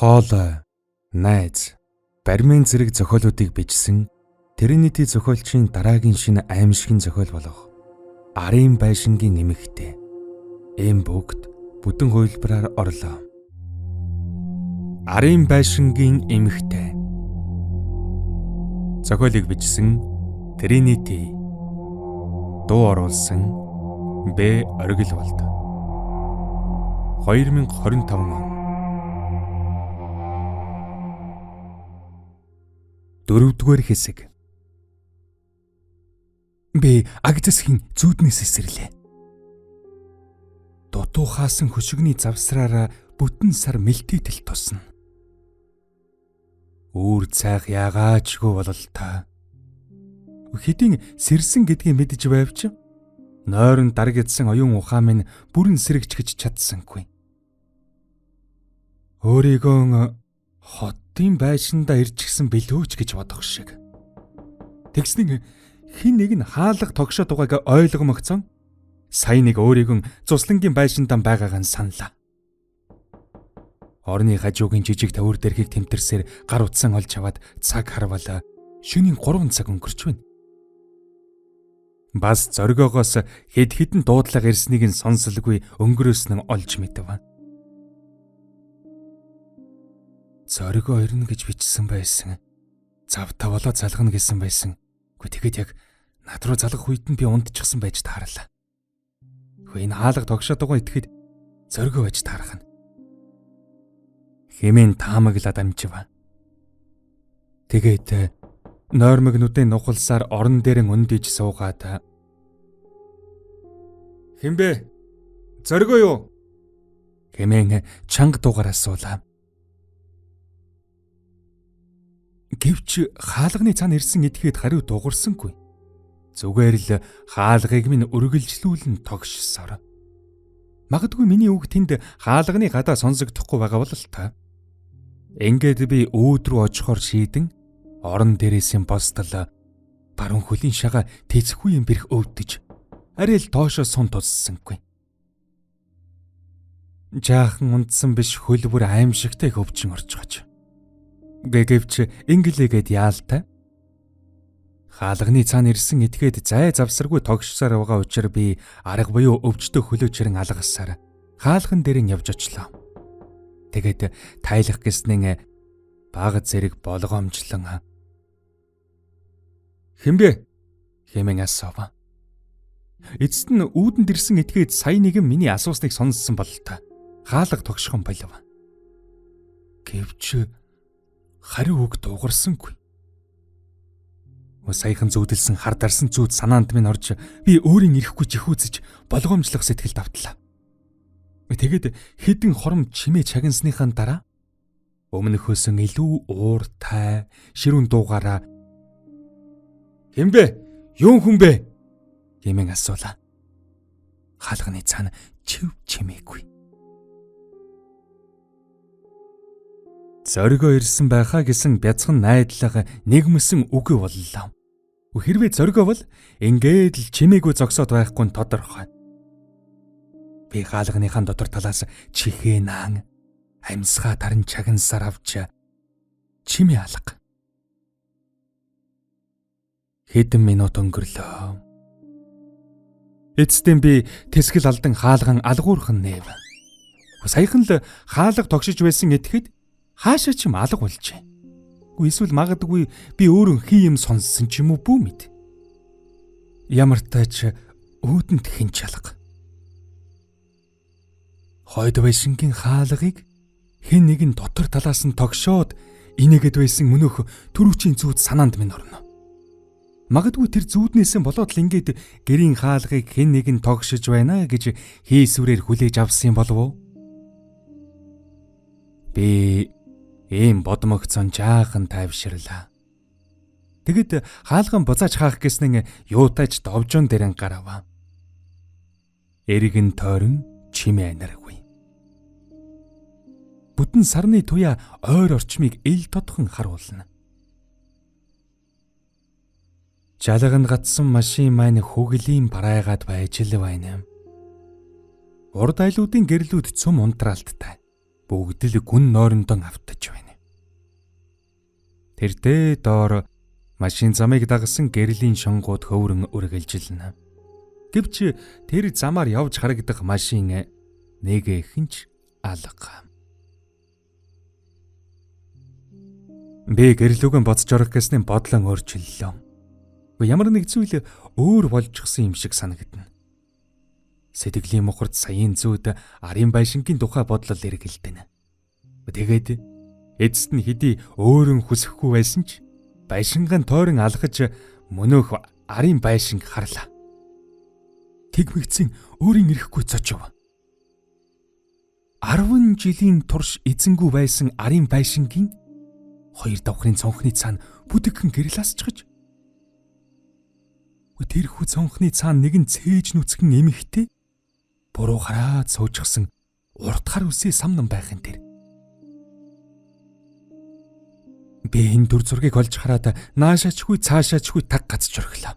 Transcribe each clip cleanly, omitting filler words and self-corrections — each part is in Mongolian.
Хоол, найз, баримын зэрэг зохиолуудыг бичсэн Тринити зохиолчийн дараагийн шинэ аимшигын зохиол болох Арын байшингийн эмэгтэй. Ийм бүгд бүтэн хувилбараар орлоо. Арын байшингийн эмэгтэй. Зохиолыг бичсэн Тринити. Дуу оруулсан Б. Оргилволд. 2025 он. 4-р хэсэг. Би Агзасхийн зүүднээс эсэрлээ. Дутуу хаасан хөшигний завсраараа бүтэн сар мэлтийтэл тусна. Үүр цайх яагаачгүй болол та. Хэдийн сэрсэн гэдгийг мэдж байвч нойрон дарагдсан оюун ухаан минь бүрэн сэрэгч гэж чадсангүй. Өөрийгөө хотын байшинда ирчихсэн билүүч гэж бодох шиг. Тэгснэг хин нэг нь хаалга тогшоо дугааг ойлгомогцсон. Сайн нэг өөрийгөө цуслангийн байшиндан байгаагаа саналаа. Орны хажуугийн жижиг тавир дэрхийг тэмтэрсээр гар утсан олж аваад цаг харвала шөнийн 3 цаг өнгөрч байна. Бас зоригоогоос хэд хэдэн дуудлага ирснийг нь сонсолгүй өнгөрөөс нь олж мэдв. Зоригоо ирнэ гэж бичсэн байсан. Завтаа болоо залгана гэсэн байсан. Гэхдээ яг над руу залгах үед нь би унтчихсан байж таарлаа. Энэ хаалга тогшоод байгаа итгэхэд зоригоо байж таарах нь. Хэмээн таамаглаад амжив. Тэгээд нойрмогнуудын нухалсаар орон дээр өндөж суугаад "Хэмбэ? Зоригоо юу?" хэмээн чанга дуугаар асуулаа. Гэвч хаалганы цаана ирсэн этгээд хариу дуурсангүй. Зүгээр л хаалгыг минь үргэлжлүүлэн тогшсоор. Магадгүй миний үг тэнд хаалганы гадаа сонсогдохгүй байгаа бол л та. Ингээд би өөд рүү очихоор шийдэн орон дээрээсийн босдол баруун хөлийн шагаа тэцхгүй юм бэрх өвдөж арай л доошоо сун туссангүй. Жаахан унтсан биш хөл бүр аимшигтай хөвчин орчгож. Гэвч инглигээд яалтай. Хаалганы цаана ирсэн этгээд зай завсаргүй тогшсоор байгаа учраас би арга буюу өвчтөө хөлөөчрэн алгасаар хаалган дээр нь явж очлоо. Тэгээд тайлах гэснэн бага зэрэг болгоомжлон "Хэмбэ?" хэмээн асуув. Эцэст нь үүдэнд ирсэн этгээд сая нэгэн миний асуусныг сонссон бололтой. Хаалга тогшхон болов. Гэвч хариу үг дуугарсангүй. Саяхан зүүдэлсэн хар дарсан зүүд санаанд минь орж би өөрийн ирэхгүй жихүүцэж болгоомжлох сэтгэл давтлаа. Тэгээд хідэн хором чимээ чагнасныхаа дараа өмнөхөөс илүү ууртай ширүүн дуугаараа "Хэмбэ? Юун хүн бэ?" хэмээн асуулаа. Хаалганы цаана чив чимээгүй. Зоригоо ирсэн байхаа гэсэн бяцхан найдлага нэгмсэн үгүй боллоо. Хэрвээ зоригоо бол ингээд л чимээгүй зогсоод байхгүй нь тодорхой. Би хаалганыхаа дотор талаас чихээ наан амьсгаа таран чагнасаар авч чимээ алга. Хэдэн минут өнгөрлөө. Эцэстэн би тэсгэл алдан хаалган алгуурхан нээв. Саяхан л хаалга тогшиж байсан этгээд хаашаа ч юм алга болжээ. Эсвэл магадгүй би өөрөө хин юм сонссон ч юм уу бүү мэд. Ямар тач өөдөнд хинч алга. Хойд байшингийн хаалгыг хэн нэгэн дотор талаас нь тогшоод инээгээд байсан мөнөөх төрүүчийн зүүд санаанд минь орно. Магадгүй тэр зүүднээсээ болоод л ингээд гэрийн хаалгыг хэн нэгэн тогшиж байна гэж хийсвэрээр хүлээж авсан болов уу? Би ийм бодмогцон жаахан тайвширлаа. Тэгэд хаалган буцааж хаах гэснэн юутайч довжон дэрэн гарав. Эргэн тойрон чимээ анаргүй. Бүтэн сарны туяа ойр орчмыг ил тодхон харуулна. Жалган гатсан машин маань хөглийн барайгаад байж л байна. Урд айлуудын гэрлүүд цөм унтраалттай. бүгд л гүн нойрондон автаж байна. Тэр доор машин замыг дагсан гэрлийн шонгууд хөврөн үргэлжилнэ. Гэвч тэр замаар явж харагдах машин нэг ихэнч алга. Би гэрлүүгэн боцож орох гэсний бодлон өөрчиллөө. Ямар нэг зүйл өөр болчихсон юм шиг санагдана. Сэтгэлийн мухарт саяын зүйд арын байшингийн тухай бодлол эргэлдэнэ. Тэгээд эцэст нь хэдий өөрөн хүсэхгүй байсан ч байшингаан тойрон алхаж мөнөөх арын байшинг харлаа. Тэгмэгцэн өөрийн ирэхгүй цочов. 10 жилийн турш эзэнгүй байсан арын байшингийн 2 давхрын цонхны цаана бүдэгхэн гэрэл асчгаж. Тэрхүү цонхны цаана нэгэн цээж нүцгэн эмэгтэй буруу хараад суучихсан урт хар үсээ самнан байхын тэр. Би энэ дүр зургийг олж хараад наашаачгүй цаашаачгүй таг гацж орхилоо.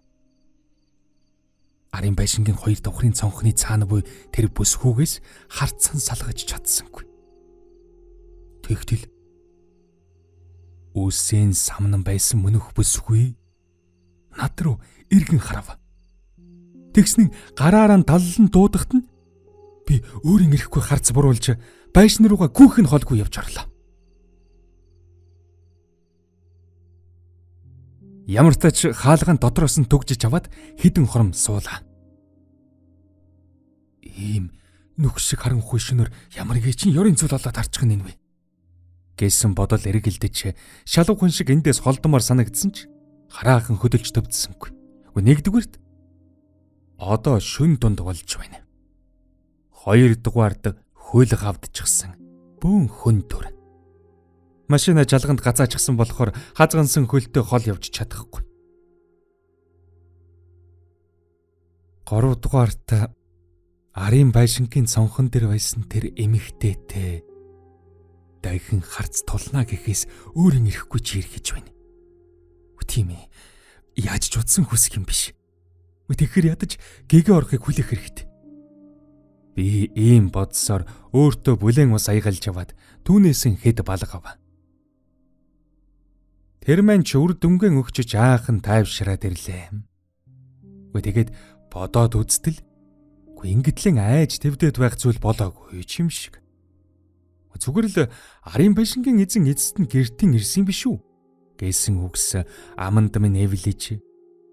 Арын байшингийн 2 давхрын цонхны цаана буй тэр бүсгүйгээс харцсан салгаж чадсангүй. Тэгтэл үсээн самнан байсан мөнөх бүсгүй над руу эргэн харав. Тэгснэн гараараа даллан дуудахт нь би өөрийн ирэхгүй харц буруулж байшин руугаа гүйхэн холгүй явж орлоо. Ямар ч тач хаалган дотроос нь түгжиж аваад хідэн хором суулаа. Ийм нүх шиг харанхуй шөнөр ямар гээчин ёрын зүйл олоод харчих нь вэ гэсэн бодол эргэлдэж шалуу хүн шиг эндээс холдмоор санагдсан ч хараахан хөдөлж төвдсөнгүй. Нэгдүгээрт одоо шүн дунд болж байна. Хоёрдугаард хөл гавдчихсан бүүн хүн төр. Машина жалганд гацаачихсан болохоор хазгансан хөлтөө хол явж чадахгүй. 3-дугаарт арын байшингийн цонхон дээр байсан тэр эмэгтэйтэй дахин харц тулнаа гэхээс өөрийн ирэхгүй чи ирэх гэж байна. Тийм ээ. Яаж ч утсан хүсэх юм биш. Тэгэхээр ядаж гэгээ орохыг хүлээх хэрэгтэй. Би ийм бодсоор өөртөө бүлээн ус аягалж аваад түүнээс нь хэд балгав. Тэр маань ч үр дүнгийн өгчөж аахан тайвшраад ирлээ. Тэгээд бодоод үзтэл ингэтлэн айж твдэд байх зүйл болоогүй юм шиг. Зүгээр л арын байшингийн эзэн эцэст нь гэртийн ирсэн биш үү гэсэн үгс аманд минь эвлэж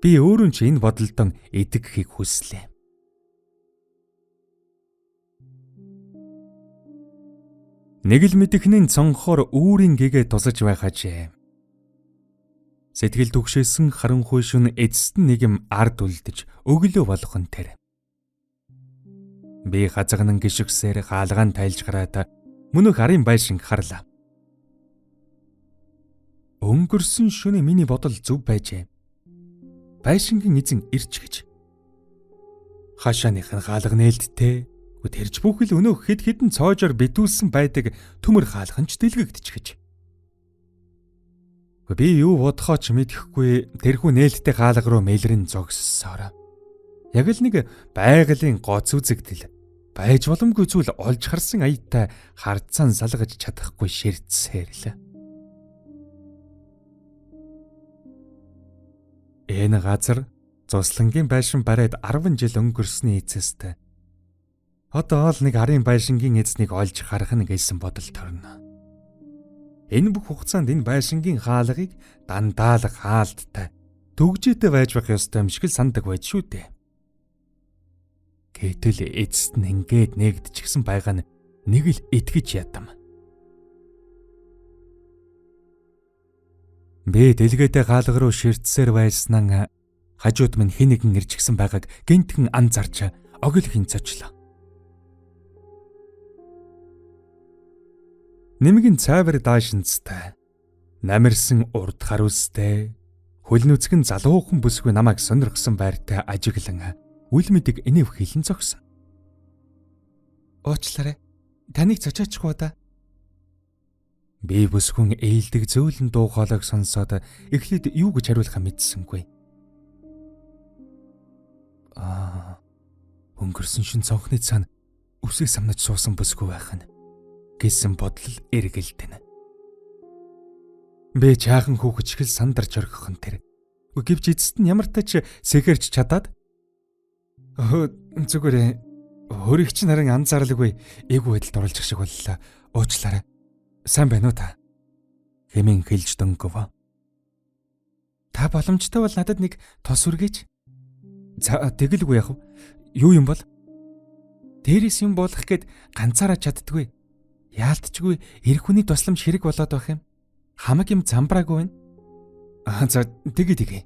би өөрөө ч энэ бодолдон идэхийг хүслээ. Нэг л мэдхнийн цонхоор үүрийн гэгээ тусаж байхажээ. Сэтгэл түгшээсэн харанхуй шүн эцэст нь нэг юм ард үлдэж өглөө болох нь тэр. Би хазагнан гიშгсээр хаалгаан тайлж гараад мөнөх арын байшинг харлаа. Өнгөрсөн шөнө миний бодол зөв байжээ. Байшингийн эзэн ирч гэж. Хашааных нь хаалга нээлттэй. Тэрж бүхэл өнөөх хэд хэдэн цоожоор битүүлсэн байдаг төмөр хаалганч дэлгэгдэж гэж. Би юу бодохоо ч мэдэхгүй тэрхүү нээлттэй хаалга руу мэлрэн зогссоор. Яг л нэг байгалийн гоц үзэгдэл байж боломгүй зүйл олж харсан аятай харцаан салгаж чадахгүй ширдсээр л. Энэ газар Зуслангийн байшин барайд 10 жил өнгөрсний эцэст одоо л нэг арын байшингийн эзнийг олж харах нь гэсэн бодол төрнө. Энэ бүх хугацаанд энэ байшингийн хаалгыг дандаа л хаалттай төгжээтэй байж байх ёстой юм шиг л сандаг байд шүү дээ. Гэтэл эцэст нь ингээд нэгдчихсэн байгаа нь нэг л итгэж ядам. Би дэлгээтэй хаалга руу ширтсээр байснаа хажууд минь хэн нэгэн ирчихсэн байгааг гинтхэн анзарч огл хинцочлоо. Нэмгэн цайвар даашинцтай, намирсан урд харуулстай, хөлнөцгөн залуухан бүсгүй намайг сонирхсан байртай ажиглан үл мэдэг инэв хилэн зогсон. Уучлаарай. Таныг зочоочихгүй да. Би бүсгүн ээлдэг зөөлөн дуу хоолойг сонсоод эхлээд юу гэж хариулахаа мэдсэнгүй. Өнгөрсөн шин цонхны цаана үсээ самнаж суусан бүсгүй байх нь гэсэн бодол эргэлдэнэ. Би чаахан хүүхэд шиг л сандарч орхихон тэр. Гэвч эцэст нь ямар тач сэхэрч чадаад зүгээр хөрөгч нарын анзаарлаггүй эйгүү байдалд оруулчих шиг боллоо. Уучлаарай. Сайн байна уу та? Хэмээн хэлж дөнгөв. Та боломжтой бол надад нэг тос үргэж. За тэгэлгүй яах вэ? Юу юм бол? Дээрээс юм болох гээд ганцаараа чаддгүй. Яалтчгүй эр хүний тусламж хэрэг болоод байх юм. Хамаг юм замбраагүй байна. За тэгээ.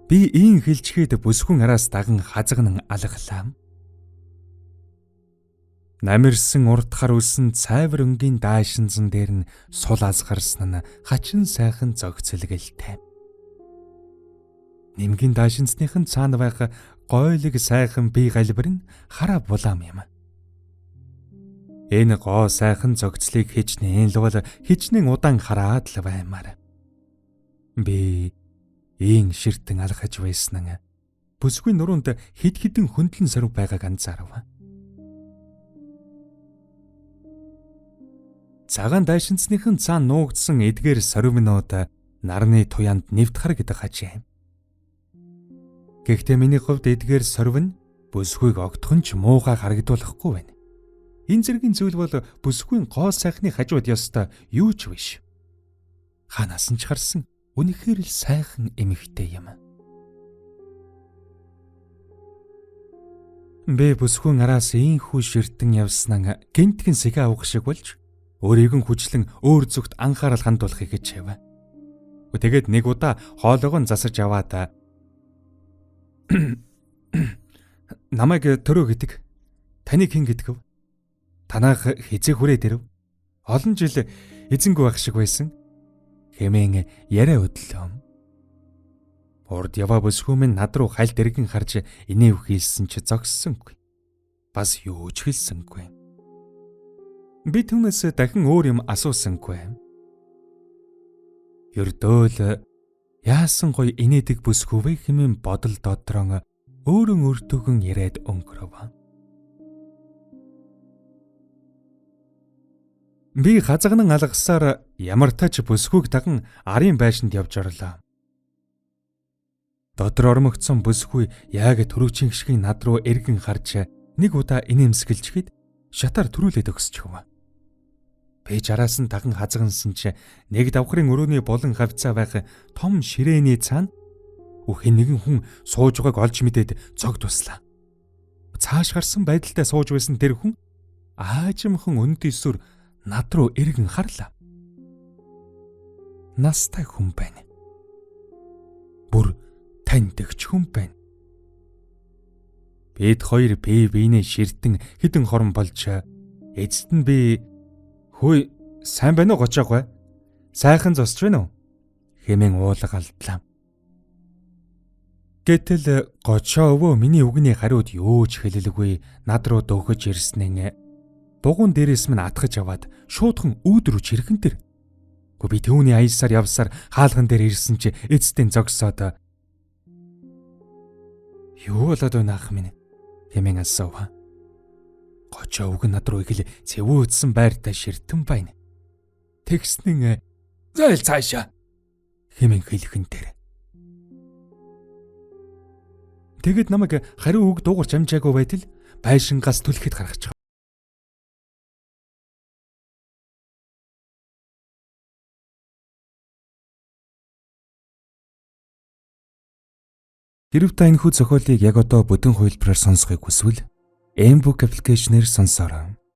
Би ийн хэлчихэд бүсгүн араас даган хазган алгалаа. Намирсан уртхар үлсэн цайвар өнгийн даашинзан дээр нь сул азгарсан нь хачин сайхан зогцөлгөлтэй. Нимгийн даашинзныхын цаана байх гойлог сайхан бие галбир нь хараа булаам юм. Энэ гоо сайхан зогцлыг хичнээн л бол хичнээн удаан хараад л баймаар. Би ийн ширтэн алхаж байсан бүсгүй нуруунд хид хідэн хөндлөн сорив байгааг анзаарав. Цагаан дайшинцныхын цаана нуугдсан эдгээр сорвинууд нарны туяанд нэвтхар гэдэг хажээ. Гэхдээ миний хувьд эдгээр сорв нь бүсгүйг огтхон ч муухай харагдуулахгүй байна. Энэ зэргийн зүйл бол бүсгүйн гоо сайхны хажууд ёстой юу ч биш. Ханаас нь ч харсан үнэхээр л сайхан эмэгтэй юм. Би бүсгүйн араас ийхүү ширтэн явснаа гинтгэн сэгэ авах шиг болж өөрийг нь хүчлэн өөр зүгт анхаарал хандуулахыг хичээв. Тэгээд нэг удаа хоолойгоо засаж аваад намайг төрөө гэдэг. Таныг хэн гэдэг вэ? Танах хизээ хүрээд ирэв. Олон жил эзэнгүй байх шиг байсан. Хэмээн яриа өдлөө. Урд яваа бүсгүй минь над руу хальт эргэн харж инээв хийсэн чи зогссонгүй. Бас юу ч хэлсэнгүй. Би түүнээс дахин өөр юм асуусангүй. Ердөөл яасан гоё инээдэг бүсгүй вэ хэмээн бодол додрон өөрөн өртөгөн яриад өнгөрөв. Би хазагнан алгасаар ямар тач бүсгүйг даган арын байшинд явж орлоо. Дотор ормогцсон бүсгүй яг төрөвчин шиг над руу эргэн харж нэг удаа инээмсэглжгээд шатаар төрүүлээд өгсчихв. Би жараас нь даган хазгансан чи нэг давхрын өрөөний болон хавцаа байх том ширээний цаана үхэн нэгэн хүн сууж байгааг олж мэдээд цог туслаа. Цааш гарсан байдалтай сууж байсан тэр хүн аажимхан өнд эсвэр над руу эргэн харлаа. Настай хүн байна. Бүр таньдагч хүн байна. Бид хоёр биенээ ширтэн хідэн хорон болж эцэст нь би "Хөөе, сайн байна уу гочоогой? Сайхан зосч байна уу?" хэмээн уулгалдлаа. Гэтэл гочоо өвөө миний үгний хариуд юу ч хэлэлгүй над руу дөхөж ирснээ дугуун дээрээс минь атгаж аваад шуудхан өөдрөж хэрхэн тэр. Гэхдээ би түүний аясаар явсаар хаалган дээр ирсэн чи эцэстэн зогсоод "Юу болоод байна ах минь?" хэмээн асуув. Гочоо үг над руу их л цэвүүцсэн байртай ширтэн байна. Тэгснэн "Зайл цаашаа" хэмээн хэлхэн тэр. Тэгэд намайг хариу үг дуугарч амжаагүй байтал байшингаас түлхэхэд гаргачих. Хэрв та энэхүү зохиолыг яг одоо бүдүүн хувилбараар сонсохыг хүсвэл Mbook аппликейшнээр сонсоорой.